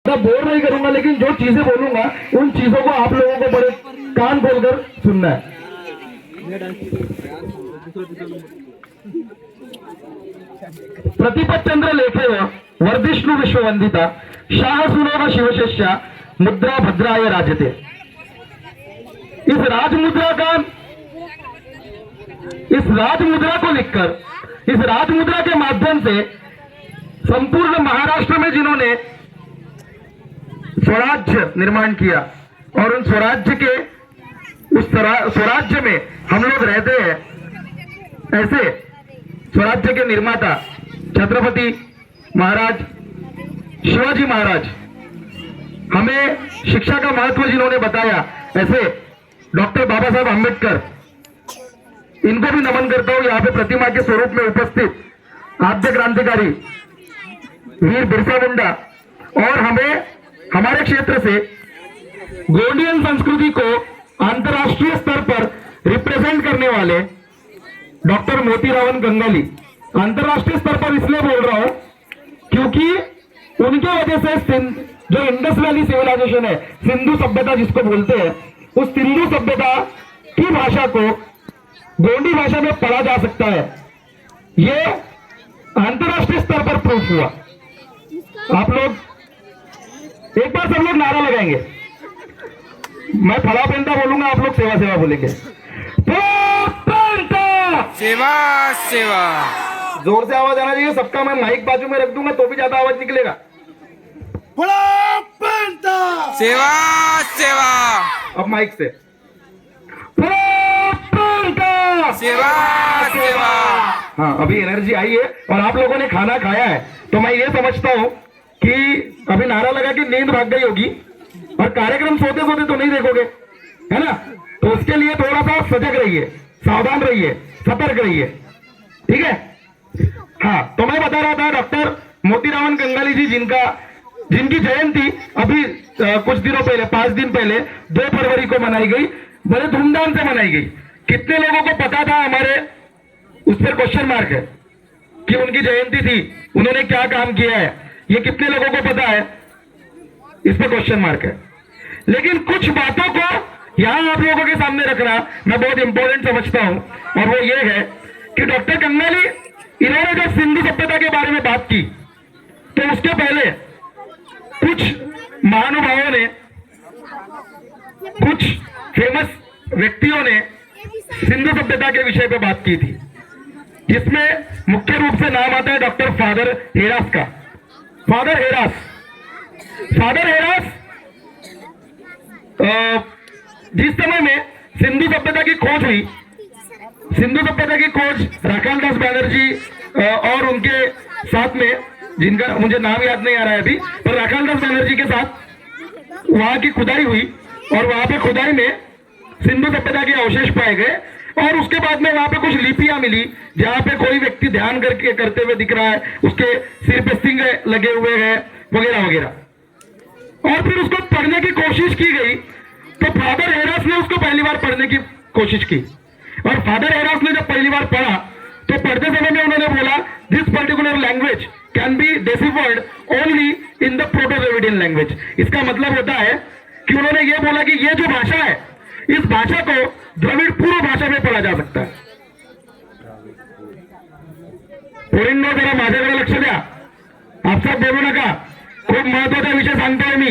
Bore नहीं करूंगा, लेकिन जो चीजें बोलूंगा उन चीजों को आप लोगों को बड़े कान खोलकर सुनना है। प्रतिपतचंद्र लेखे वर्धिष्णु विश्ववंदिता शाह सुनोगा शिवशिष्या मुद्रा भद्राय राजते। इस राजमुद्रा को लिखकर, इस राजमुद्रा के माध्यम से संपूर्ण महाराष्ट्र में जिन्होंने स्वराज्य निर्माण किया और उन स्वराज्य के उस स्वराज्य में हम लोग रहते हैं, ऐसे स्वराज्य के निर्माता छत्रपति महाराज शिवाजी महाराज, हमें शिक्षा का महत्व जिन्होंने बताया, ऐसे डॉक्टर बाबा साहब अम्बेडकर, इनको भी नमन करता हूं। यहाँ पे प्रतिमा के स्वरूप में उपस्थित आद्य क्रांतिकारी वीर बिरसा मुंडा और हमें हमारे क्षेत्र से गोंडियन संस्कृति को अंतर्राष्ट्रीय स्तर पर रिप्रेजेंट करने वाले डॉक्टर मोतीरावन गंगाली। अंतर्राष्ट्रीय स्तर पर इसलिए बोल रहा हूं क्योंकि उनके वजह से जो इंडस वैली सिविलाइजेशन है, सिंधु सभ्यता जिसको बोलते हैं, उस सिंधु सभ्यता की भाषा को गोंडी भाषा में पढ़ा जा सकता है। ये अंतर्राष्ट्रीय स्तर पर प्रूफ हुआ। आप लोग एक बार सब लोग नारा लगाएंगे, मैं फला पेंटा बोलूंगा, आप लोग सेवा सेवा बोलेंगे। सेवा सेवा, जोर से आवाज आना चाहिए सबका। मैं माइक बाजू में रख दूंगा तो भी ज्यादा आवाज निकलेगा। सेवा सेवा, अब माइक से सेवा सेवा। हाँ, अभी एनर्जी आई है और आप लोगों ने खाना खाया है, तो मैं ये समझता हूँ कि अभी नारा लगा कि नींद भाग गई होगी और कार्यक्रम सोते सोते तो नहीं देखोगे, है ना? तो उसके लिए थोड़ा सा सजग रहिए, सावधान रहिए, सतर्क रहिए, ठीक है? हाँ, तो मैं बता रहा था डॉक्टर मोतीरावन गंगाली जी, जिनकी जयंती अभी कुछ दिनों पहले, 5 दिन पहले 2 फरवरी को मनाई गई, बड़े धूमधाम से मनाई गई। कितने लोगों को पता था? हमारे उस पर क्वेश्चन मार्क है कि उनकी जयंती थी, उन्होंने क्या काम किया है, ये कितने लोगों को पता है? इस पर क्वेश्चन मार्क है। लेकिन कुछ बातों को यहां आप लोगों के सामने रखना मैं बहुत इंपॉर्टेंट समझता हूं, और वो ये है कि डॉक्टर गंगाली, इन्होंने जब सिंधु सभ्यता के बारे में बात की तो उसके पहले कुछ महानुभावों ने, कुछ फेमस व्यक्तियों ने सिंधु सभ्यता के विषय पे बात की थी, जिसमें मुख्य रूप से नाम आता है डॉक्टर फादर हेरास का। फादर हेरास जिस समय में सिंधु सभ्यता की खोज हुई, सिंधु सभ्यता की खोज राखालदास बैनर्जी और उनके साथ में, जिनका मुझे नाम याद नहीं आ रहा है अभी, पर राखालदास बैनर्जी के साथ वहां की खुदाई हुई और वहां पे खुदाई में सिंधु सभ्यता के अवशेष पाए गए और उसके बाद में वहां पे कुछ लिपियां मिली जहां पे कोई व्यक्ति ध्यान करते हुए दिख रहा है, उसके सिर पे सिंग लगे हुए हैं वगैरह वगैरह, और फिर उसको पढ़ने की कोशिश की गई। तो फादर हेरास ने उसको पहली बार पढ़ने की कोशिश की और फादर हेरास ने जब पहली बार पढ़ा तो पढ़ते समय में उन्होंने बोला, this particular language can be deciphered only in the proto Dravidian language. इसका मतलब होता है कि उन्होंने ये बोला कि ये जो भाषा है, इस भाषा को द्रविड़ पूर्व भाषा में पढ़ा जा सकता है। पोरींनो, जरा माझ्याकडे लक्ष द्या, आप सब बोलू नका, खूप महत्वाचा विषय सांगतोय मी,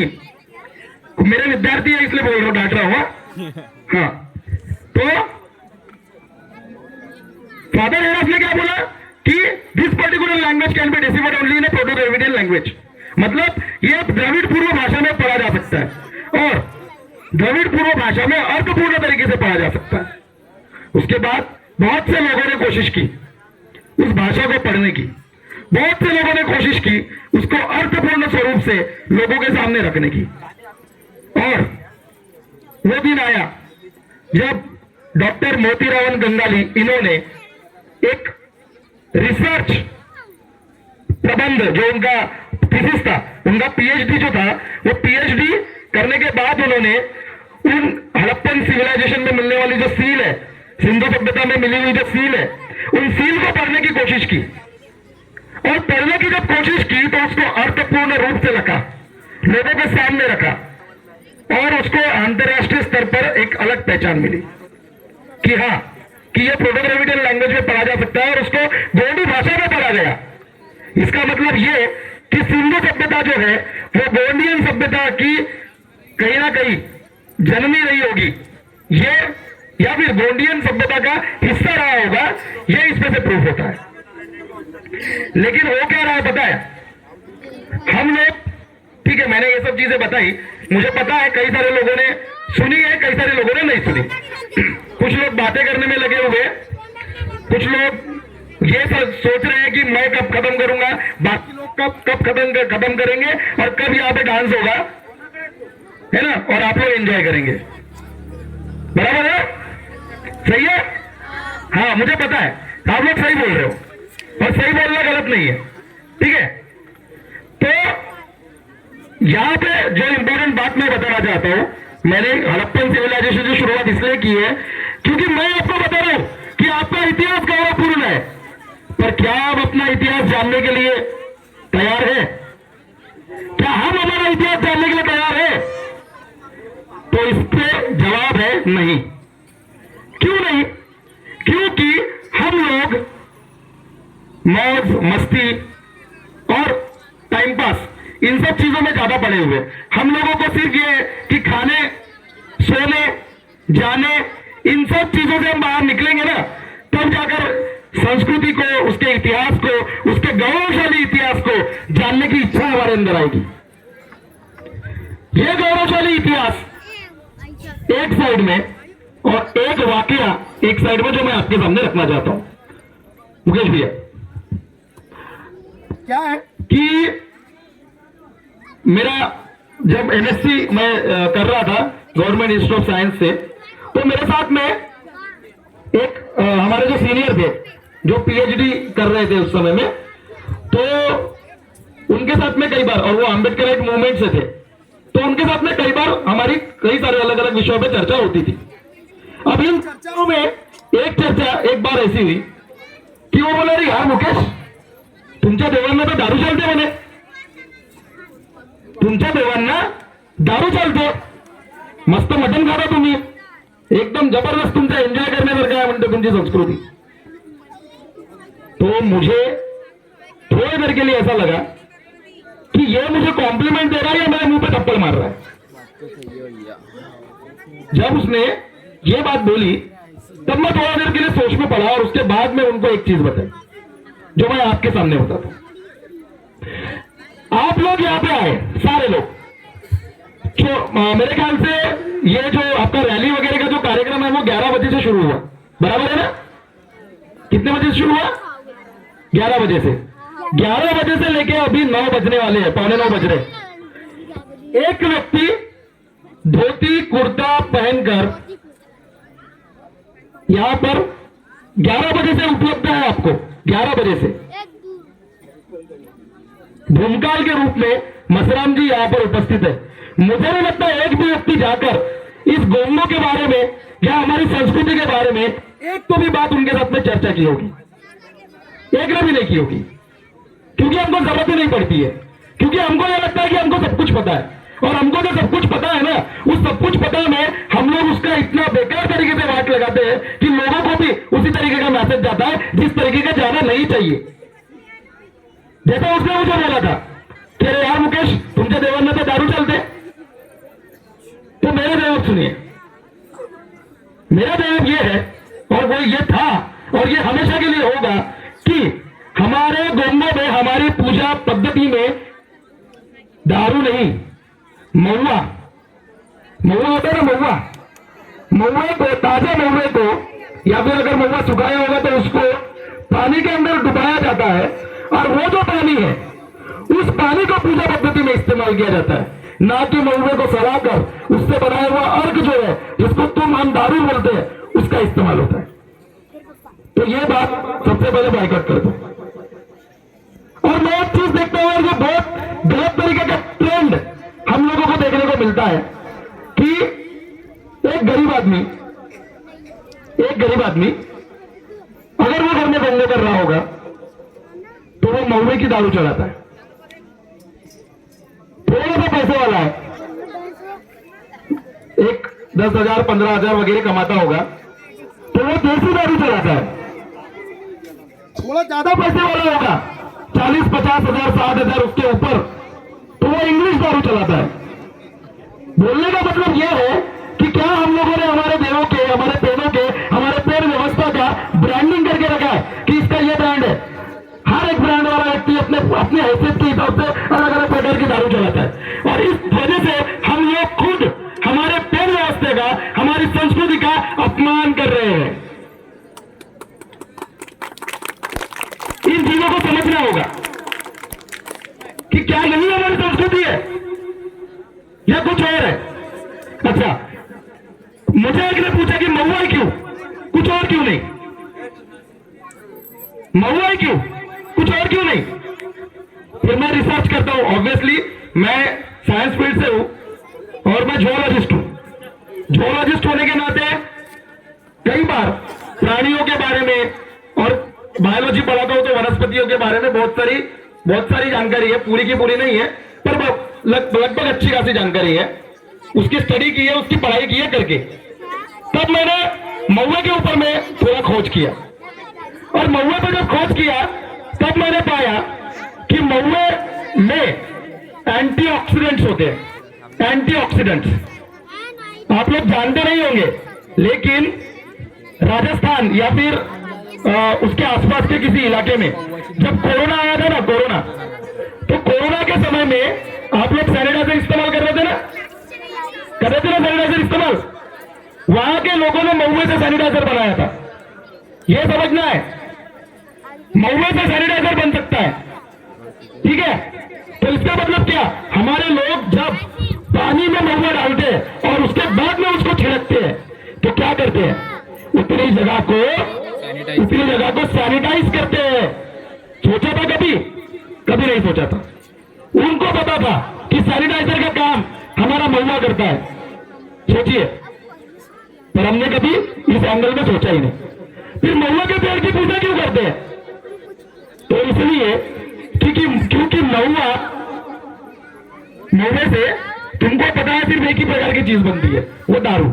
मेरे विद्यार्थी है इसलिए बोल रहा हूं, डांट रहा हूं। हाँ, तो फादर हेरास ने क्या बोला कि this particular language can be deciphered only in proto Dravidian language, मतलब ये द्रविड़ पूर्व भाषा में पढ़ा जा सकता है और द्रविड़ पूर्व भाषा में अर्थपूर्ण तरीके से पढ़ा जा सकता है। उसके बाद बहुत से लोगों ने कोशिश की उस भाषा को पढ़ने की, बहुत से लोगों ने कोशिश की उसको अर्थपूर्ण स्वरूप से लोगों के सामने रखने की, और वो दिन आया जब डॉक्टर मोतीरावन गंगाली, इन्होंने एक रिसर्च प्रबंध, जो उनका थीसिस था, उनका पीएचडी जो था, वो पीएचडी करने के बाद उन्होंने उन हड़प्पन सिविलाइजेशन में मिलने वाली जो सील है, सिंधु सभ्यता में मिली हुई जो सील है, उन सील को पढ़ने की कोशिश की और पढ़ने की जब कोशिश की तो उसको अर्थपूर्ण रूप से रखा लोगों के सामने रखा और उसको अंतर्राष्ट्रीय स्तर पर एक अलग पहचान मिली कि हाँ, कि ये प्रोटो द्रविडियन लैंग्वेज में पढ़ा जा सकता है और उसको गोंडी भाषा में पढ़ा गया। इसका मतलब ये कि सिंधु सभ्यता जो है वो गोंडियन सभ्यता की कहीं ना कहीं जननी रही होगी, ये या फिर गोंडियन सभ्यता का हिस्सा रहा होगा, ये इसमें से प्रूफ होता है। लेकिन हो क्या रहा है पता है, हम लोग, ठीक है मैंने ये सब चीजें बताई, मुझे पता है कई सारे लोगों ने सुनी है, कई सारे लोगों ने नहीं सुनी। कुछ लोग बातें करने में लगे हुए, कुछ लोग ये सोच रहे हैं कि मैं कब खत्म करूंगा, बाकी लोग कब खत्म करेंगे और कब यहाँ पे डांस होगा, है ना, और आप लोग एंजॉय करेंगे। बराबर है, सही है? हाँ मुझे पता है आप लोग सही बोल रहे हो और सही बोलना गलत नहीं है, ठीक है। तो यहां पे जो इंपॉर्टेंट बात मैं बताना चाहता हूं, मैंने हड़प्पन सिविलाइजेशन की शुरुआत इसलिए की है क्योंकि मैं आपको बता रहा हूं कि आपका इतिहास गौरवपूर्ण है, पर क्या आप अपना इतिहास जानने के लिए तैयार है? क्या हम हमारा इतिहास जानने के लिए तैयार है? तो इस पे जवाब है नहीं। क्यों नहीं? क्योंकि हम लोग मौज मस्ती और टाइम पास इन सब चीजों में ज्यादा पड़े हुए। हम लोगों को सिर्फ ये कि खाने, सोने, जाने, इन सब चीजों से हम बाहर निकलेंगे ना, तब जाकर संस्कृति को, उसके इतिहास को, उसके गौरवशाली इतिहास को जानने की इच्छा हमारे अंदर आएगी। यह गौरवशाली इतिहास एक साइड में और एक वाकया एक साइड में जो मैं आपके सामने रखना चाहता हूं, मुकेश भैया, क्या है कि मेरा जब एमएससी मैं कर रहा था गवर्नमेंट इंस्टीट्यूट ऑफ साइंस से, तो मेरे साथ में एक हमारे जो सीनियर थे जो पीएचडी कर रहे थे उस समय में, तो उनके साथ में कई बार, और वो अम्बेडकराइट मूवमेंट से थे, तो उनके साथ में कई बार हमारी कई सारे अलग अलग विषयों पे चर्चा होती थी। अब इन चर्चाओं में एक चर्चा एक बार ऐसी हुई कि वो बोला, यार मुकेश, तुमच्या देवांना तो दारू चालते म्हणे, तुमच्या देवांना दारू चालते, मस्त मटण खाता तुम्ही, एकदम जबरदस्त तुमचा एंजॉय करण्यासारखं आहे म्हणते तुमची संस्कृती। तो मुझे थोड़ी देर के लिए ऐसा लगा कि ये मुझे कॉम्प्लीमेंट दे रहा है या मेरे मुंह पे थप्पड़ मार रहा है। जब उसने ये बात बोली तब मैं थोड़ा देर के लिए सोच में पड़ा और उसके बाद में उनको एक चीज बताई जो मैं आपके सामने बताता हूं। आप लोग यहां पे आए, सारे लोग, जो मेरे ख्याल से ये जो आपका रैली वगैरह का जो कार्यक्रम है वो 11 बजे से शुरू हुआ, बराबर है ना? कितने बजे से शुरू हुआ? 11 बजे से। 11 बजे से लेके अभी 9 बजने वाले हैं, 9:15 बज रहे। एक व्यक्ति धोती कुर्ता पहनकर यहां पर 11 बजे से उपलब्ध है आपको, 11 बजे से भूमकाल के रूप में मसराम जी यहां पर उपस्थित है। मुझे नहीं लगता एक भी व्यक्ति जाकर इस गोंगों के बारे में या हमारी संस्कृति के बारे में एक तो भी बात उनके साथ में चर्चा की होगी, एक ने भी नहीं की होगी, क्योंकि हमको जरूरत ही नहीं पड़ती है, क्योंकि हमको यह लगता है कि हमको सब कुछ पता है, और हमको जो सब कुछ पता है ना, उस सब कुछ पता में हम लोग उसका इतना बेकार तरीके से वाट लगाते हैं कि लोगों को भी उसी तरीके का मैसेज जाता है जिस तरीके का जाना नहीं चाहिए। जैसा उसने मुझे बोला था कि अरे यार मुकेश, तुमचे देवांना तो दारू चलते, तो मेरा जवाब सुनिए। मेरा जवाब ये है, और वो ये था और ये हमेशा के लिए होगा, कि हमारे गोंगों में, हमारी पूजा पद्धति में दारू नहीं, महुआ होता है ना, महुए को, ताजा महुए को, या फिर अगर महुआ सुखाया होगा तो उसको पानी के अंदर डुबाया जाता है, और वो जो पानी है उस पानी को पूजा पद्धति में इस्तेमाल किया जाता है, ना कि महुए को सड़ाकर उससे बनाया हुआ अर्क जो है, जिसको हम दारू बोलते हैं, उसका इस्तेमाल होता है। तो ये बात सबसे पहले बाइकआउट कर दो। और मैं एक चीज देखता हूं, जो बहुत गलत तरीके का ट्रेंड हम लोगों को देखने को मिलता है कि एक गरीब आदमी अगर वो घर में दंगे कर रहा होगा तो वो महुए की दारू चढ़ाता है। थोड़ा सा पैसे वाला है, एक 10,000 15,000 वगैरह कमाता होगा, तो वो देसी दारू चलाता है। थोड़ा ज्यादा पैसे वाला होगा, 40-50,000 60,000 उसके ऊपर, तो वो इंग्लिश दारू चलाता है। बोलने का मतलब यह है कि क्या हम लोगों ने हमारे देवों के, हमारे पेड़ों के, हमारे पेड़ व्यवस्था का ब्रांडिंग करके रखा है कि इसका ये ब्रांड है। हर एक ब्रांड वाला व्यक्ति अपने अपने हैसियत के हिसाब से अलग अलग प्रकार की दारू चलाता है, और इस वजह से हम लोग खुद हमारे पेड़ व्यवस्था का, हमारी संस्कृति का अपमान कर रहे हैं। इन चीजों को समझना होगा कि क्या यही हमारी संस्कृति है या कुछ और है। अच्छा, मुझे एक ने पूछा कि महुआ क्यों, कुछ और क्यों नहीं, महुआ क्यों, कुछ और क्यों नहीं। फिर मैं रिसर्च करता हूं, ऑब्वियसली मैं साइंस फील्ड से हूं और मैं जूलॉजिस्ट हूं। जूलॉजिस्ट होने के नाते कई बार प्राणियों के बारे में और बायोलॉजी पढ़ाता हूं, तो वनस्पतियों के बारे में बहुत सारी जानकारी है, पूरी की पूरी नहीं है पर लगभग अच्छी खासी जानकारी है। उसकी स्टडी की है, उसकी पढ़ाई की है करके, तब मैंने महुए के ऊपर में थोड़ा खोज किया, और महुए पर जब खोज किया तब मैंने पाया कि महुए में एंटीऑक्सीडेंट्स होते हैं। एंटीऑक्सीडेंट्स आप लोग जानते नहीं होंगे, लेकिन राजस्थान या फिर उसके आसपास के किसी इलाके में जब कोरोना आया था ना, तो कोरोना के समय में आप लोग सैनिटाइजर इस्तेमाल कर रहे थे ना, सैनिटाइजर इस्तेमाल, वहां के लोगों ने महुए से सैनिटाइजर बनाया था। यह समझना है, महुए से सैनिटाइजर बन सकता है, ठीक है। तो इसका मतलब क्या, हमारे लोग जब पानी में महुआ डालते हैं और उसके बाद में उसको छिड़कते हैं, तो क्या करते हैं, उतनी जगह को सैनिटाइज करते हैं। सोचा था कभी नहीं सोचा था। उनको पता था कि सैनिटाइजर का काम हमारा महुआ करता है, सोचिए, पर हमने कभी इस एंगल में सोचा ही नहीं। फिर महुआ के पेड़ की पूजा क्यों करते हैं, तो इसलिए क्योंकि महुए से तुमको पता है सिर्फ एक ही प्रकार की चीज बनती है, वो दारू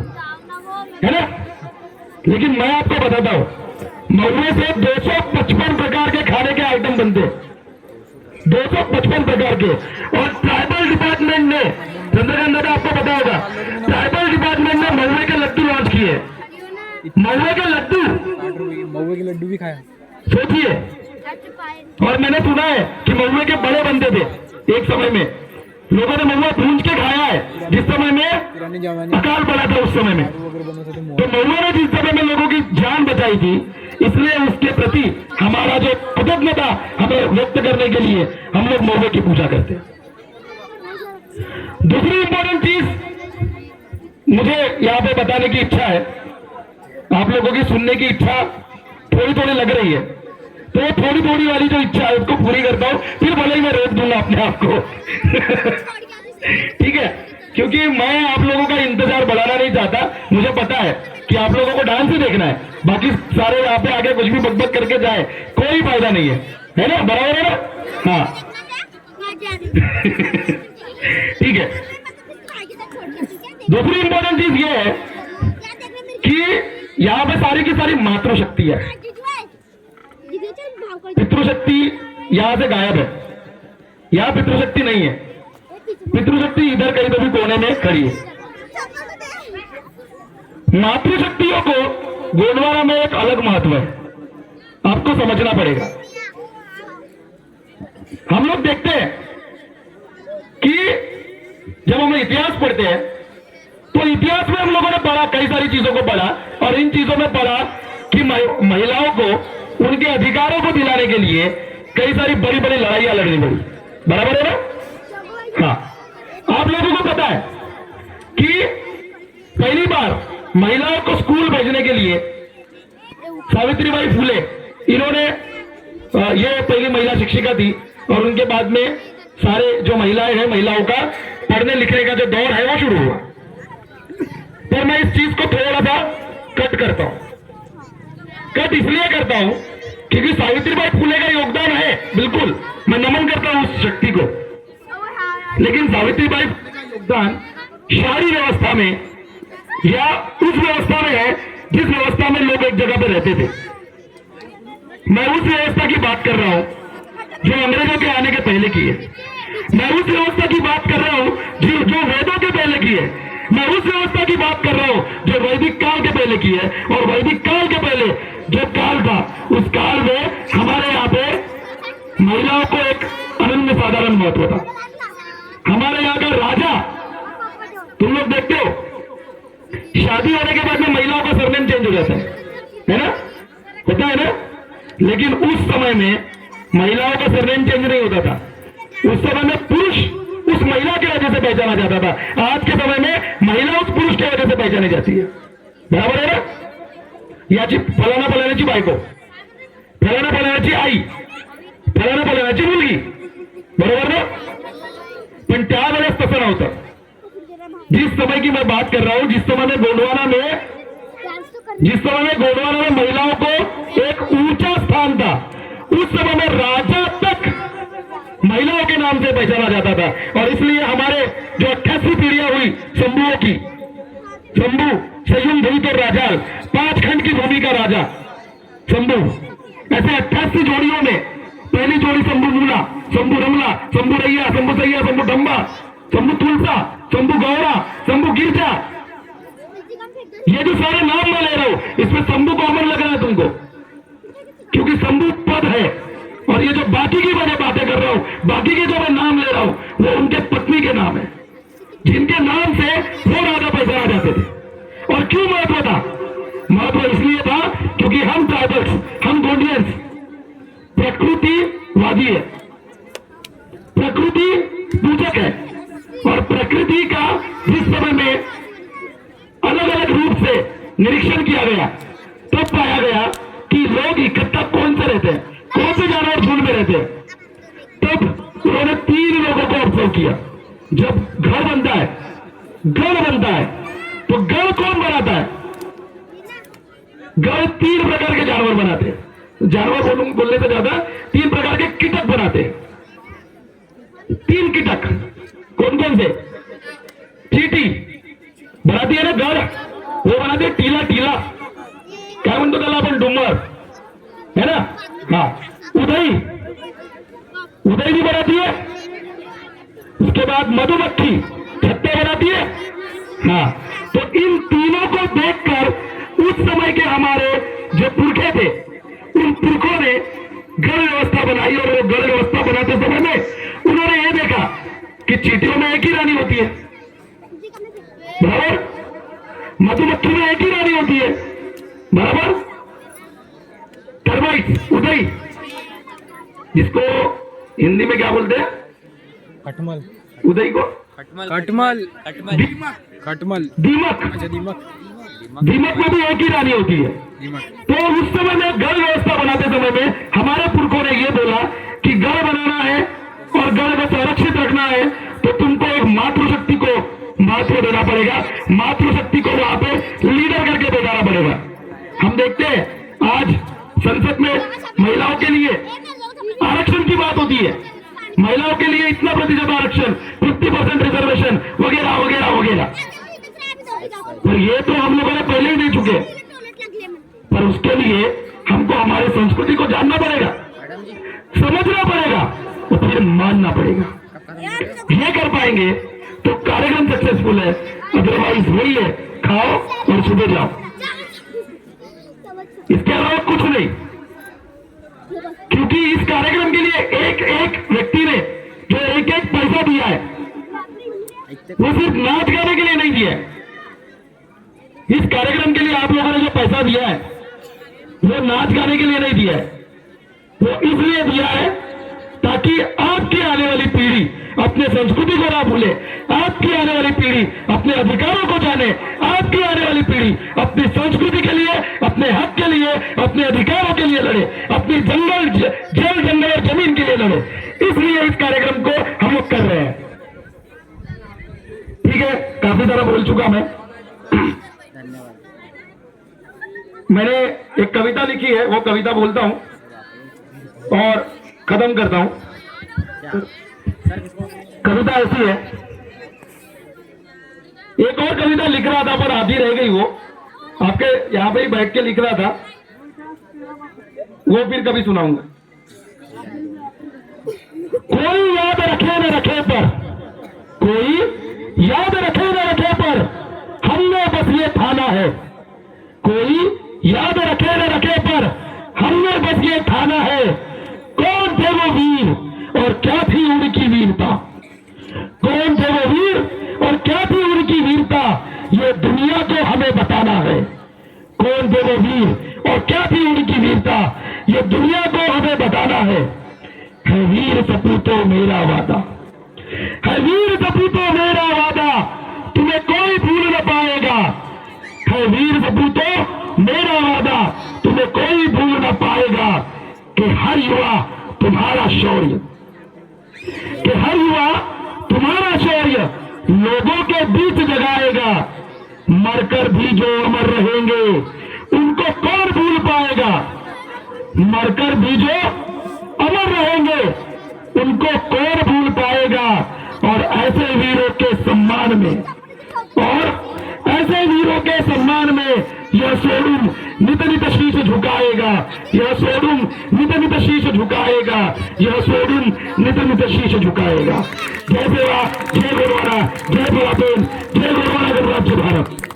है ना। लेकिन मैं आपको बताता हूं, महुए से 255 प्रकार के खाने के आइटम बनते हैं, 255 प्रकार के। और ट्राइबल डिपार्टमेंट ने, चंद्रकांत दादा आपको पता होगा, ट्राइबल डिपार्टमेंट ने महुए के लड्डू लॉन्च किए। महुए के लड्डू भी खाया, सोचिए। और मैंने सुना है कि महुए के बड़े बनते थे, एक समय में लोगों ने महुआ भूंज के खाया है, जिस समय में अकाल पड़ा था उस समय में। तो महुआ ने जिस समय में लोगों की जान बचाई थी, इसलिए उसके प्रति हमारा जो कृतज्ञता हमें व्यक्त करने के लिए हम लोग महुए की पूजा करते हैं। दूसरी इंपॉर्टेंट चीज मुझे यहाँ पे बताने की इच्छा है, आप लोगों की सुनने की इच्छा थोड़ी लग रही है, तो थोड़ी वाली जो इच्छा है उसको पूरी करता हूं, फिर भले ही मैं रोक दूंगा अपने आप को ठीक है, क्योंकि मैं आप लोगों का इंतजार बढ़ाना नहीं चाहता। मुझे पता है कि आप लोगों को डांस ही देखना है, बाकी सारे यहाँ पे आके कुछ भी बकबक करके जाए कोई फायदा नहीं है ना, बराबर है ना। हाँ ठीक है। दूसरी इंपॉर्टेंट चीज ये है कि यहाँ पे सारी की सारी मातृशक्ति है, पितृशक्ति यहां से गायब है, यहां पितृशक्ति नहीं है। पितृशक्ति इधर कहीं तो भी कोने में खड़ी है। मातृशक्तियों को गोंडवाना में एक अलग महत्व है, आपको समझना पड़ेगा। हम लोग देखते हैं कि जब हम इतिहास पढ़ते हैं तो इतिहास में हम लोगों ने पढ़ा, कई सारी चीजों को पढ़ा, और इन चीजों में पढ़ा कि महिलाओं को उनके अधिकारों को दिलाने के लिए कई सारी बड़ी लड़ाइयां लड़नी पड़ी, बराबर है ना। हाँ, आप लोगों को पता है कि पहली बार महिलाओं को स्कूल भेजने के लिए सावित्रीबाई फुले, इन्होंने ये पहली महिला शिक्षिका थी, और उनके बाद में सारे जो महिलाएं हैं, महिलाओं का पढ़ने लिखने का जो दौर है वो शुरू हुआ। पर मैं इस चीज को थोड़ा सा कट करता हूं, कट इसलिए करता हूं क्योंकि सावित्रीबाई फुले का योगदान है, बिल्कुल मैं नमन करता हूं उस शक्ति को, लेकिन सावित्रीबाई का योगदान शहरी व्यवस्था में या उस व्यवस्था में है जिस व्यवस्था में लोग एक जगह पे रहते थे। मैं उस व्यवस्था की बात कर रहा हूं जो अंग्रेजों के आने के पहले की है। मैं उस व्यवस्था की बात कर रहा हूं जो वेदों के पहले की है। मैं उस व्यवस्था की बात कर रहा हूं जो वैदिक काल के पहले की है। और वैदिक काल के पहले जो काल था उस काल में हमारे यहाँ पे महिलाओं को एक अनन्य साधारण महत्व था। हमारे यहाँ का राजा, तुम लोग देखते हो शादी होने के बाद में महिलाओं का सरनेम चेंज हो जाता है ना? होता है ना? लेकिन उस समय में महिलाओं का सरनेम चेंज नहीं होता था। उस समय में पुरुष उस महिला की वजह से पहचाना जाता था। आज के समय में महिला उस पुरुष की वजह से पहचानी जाती है। बराबर है ना? याची फलाना फलाण्याची बायको, फलाना फलाण्याची आई, फलाना फलाण्याची मुलगी, बरोबर ना? पण त्यावेळेस तसं नव्हतं। जिस समय की मैं बात कर रहा हूं, जिस समय में गोंडवाना में महिलाओं को एक ऊंचा स्थान था, उस समय में राजा तक महिलाओं के नाम से पहचाना जाता था। और इसलिए हमारे जो 88 पीढ़ियां हुई शंभुओं की, शंभु, सयुम, धूत और राजाल, 5 खंड की भूमि का राजा शंभु, ऐसे 88 जोड़ियों में पहली जोड़ी शंभु मूला, शंभु रमला, शंभु रैया, शंभु सैया, शंभु डंबा, शंभु तुलसा, शंभु गौरा, शंभु गिरजा, ये जो सारे नाम मैं ले रहा हूं इसमें शंभु कॉमन लग रहा है तुमको, क्योंकि शंभु पद है। और ये जो बाकी की मैं बातें कर रहा हूं, बाकी के जो मैं नाम ले रहा हूं, वो उनके पत्नी के नाम है, जिनके नाम से वो राजा पहचाना जाते थे। और क्यों महत्व था? महत्व इसलिए था क्योंकि हम ट्राइबल्स, हम गोंडियंस प्रकृतिवादी है, प्रकृति पूजक है। और प्रकृति का जिस समय में अलग अलग रूप से निरीक्षण किया गया, तब पाया गया कि लोग इकट्ठा कौन से रहते हैं, कौन से जानवर झुंड में रहते हैं। तब उन्होंने 3 लोगों को ऑब्जर्व किया। जब घर बनता है, गढ़ बनता है, तो गढ़ कौन बनाता है? गढ़ 3 प्रकार के जानवर बनाते हैं। जानवर बोलने से ज्यादा 3 प्रकार के कीटक बनाते हैं। 3 कीटक कौन कौन से? चीटी बनाती है ना गढ़, वो बनाती है टीला, टीला क्या म्हणतो त्याला आपण, डुमर है ना? हाँ, उदई, उदई भी बनाती है। उसके बाद मधुमक्खी छत्ते बनाती है। हाँ, तो इन तीनों को देखकर उस समय के हमारे जो पुरखे थे, उन पुरखों ने गढ़ व्यवस्था बनाई। और वो गढ़ व्यवस्था बनाते समय में उन्होंने ये देखा कि चींटियों में एक ही रानी होती है, बराबर? मधुमक्खी में एक ही रानी होती है, बराबर? टर्माइट, उदई, जिसको हिंदी में क्या बोलते हैं? खटमल। उदई को खटमल, खटमल, दीमक। अच्छा दीमक। दीमक में भी एक ही रानी होती है। तो उस समय में गढ़ व्यवस्था बनाते समय में हमारे पुरखों ने ये बोला कि गढ़ बनाना है और गढ़ को संरक्षित रखना है, तो तुमको एक मातृशक्ति को महत्व देना पड़ेगा, मातृशक्ति को वहां पे लीडर करके बैठाना पड़ेगा। हम देखते हैं आज संसद में महिलाओं के लिए आरक्षण की बात होती है, महिलाओं के लिए इतना प्रतिशत आरक्षण, 50% रिजर्वेशन वगैरह वगैरह वगैरह। तो ये तो हम लोगों ने पहले ही दे चुके, पर उसके लिए हमको हमारी संस्कृति को जानना पड़ेगा, समझना पड़ेगा और फिर मानना पड़ेगा। ये कर पाएंगे तो कार्यक्रम सक्सेसफुल है, अदरवाइज वही है, खाओ और सुबह जाओ, इसके अलावा कुछ नहीं। क्योंकि इस कार्यक्रम के लिए एक एक व्यक्ति ने जो एक एक पैसा दिया है, वो सिर्फ नाच गाने के लिए नहीं दिया है। इस कार्यक्रम के लिए आप लोगों ने जो पैसा दिया है, वो नाच गाने के लिए नहीं दिया है, वो इसलिए दिया है ताकि आपकी आने वाली पीढ़ी अपने संस्कृति को ना भूले, आपकी आने वाली पीढ़ी अपने अधिकारों को जाने, आपकी आने वाली पीढ़ी अपनी संस्कृति के लिए, अपने हक के लिए, अपने अधिकारों के लिए लड़े, अपनी जंगल, जल, जंगल और जमीन के लिए लड़े। इसलिए इस कार्यक्रम को हम लोग कर रहे हैं। ठीक है, काफी सारा बोल चुका मैं। मैंने एक कविता लिखी है, वो कविता बोलता हूं और खत्म करता हूं। कविता ऐसी है, एक और कविता लिख रहा था पर आधी रह गई, वो आपके यहाँ पे ही बैठ के लिख रहा था, वो फिर कभी सुनाऊंगा। कोई याद रखे न रखे पर, कोई याद रखे न रखे पर हमने बस ये ठाना है, कोई याद रखे न रखे पर हमने बस ये ठाना है, कौन थे वो वीर और क्या थी उनकी वीरता, कौन थे वो वीर और क्या थी उनकी वीरता, ये दुनिया को हमें बताना है, कौन थे वो वीर और क्या थी उनकी वीरता, ये दुनिया को हमें बताना है वीर सपूतों मेरा वादा, है वीर सपूतों मेरा वादा, तुम्हें कोई भूल न पाएगा, है वीर सपूतों मेरा वादा, तुम्हें कोई भूल न पाएगा, कि हर युवा तुम्हारा शौर्य, कि हर युवा तुम्हारा शौर्य लोगों के बीच जगाएगा, मरकर भी जो अमर रहेंगे उनको कौन भूल पाएगा, मरकर भी जो अमर रहेंगे उनको कौन भूल पाएगा, और ऐसे वीरों के सम्मान में, और ऐसे वीरों के सम्मान में यह शोरूम नित नित शीश झुकाएगा, यह शोरूम नित नित शीश झुकाएगा, यह शोरूम नित नित शीश झुकाएगा। जय सेवा, जय गुरुवारा, जय गुरुवारा, जय गुरुवारा गणराज्य भारत।